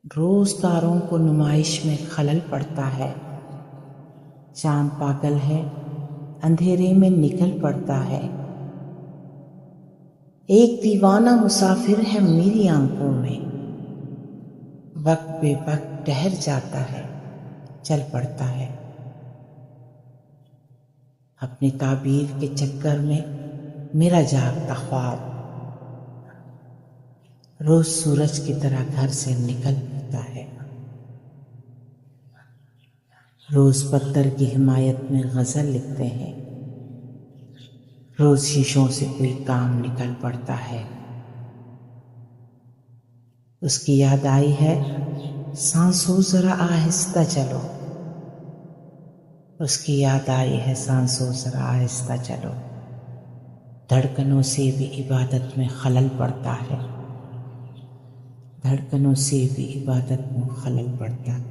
रोज तारों को नुमाइश में खलल पड़ता है। चांद पागल है, अंधेरे में निकल पड़ता है। एक दीवाना मुसाफिर है मेरी आंखों में, वक्त बेवक्त ठहर जाता है, चल पड़ता है। अपनी ताबीर के चक्कर में मेरा जागता ख्वाब रोज सूरज की तरह घर से निकल पड़ता है। रोज पत्थर की हिमायत में गजल लिखते हैं, रोज शीशों से कोई काम निकल पड़ता है। उसकी याद आई है, सांसों जरा आहिस्ता चलो। उसकी याद आई है, सांसों जरा आहिस्ता चलो। धड़कनों से भी इबादत में खलल पड़ता है, धड़कनों से भी इबादत में खलल पड़ता है।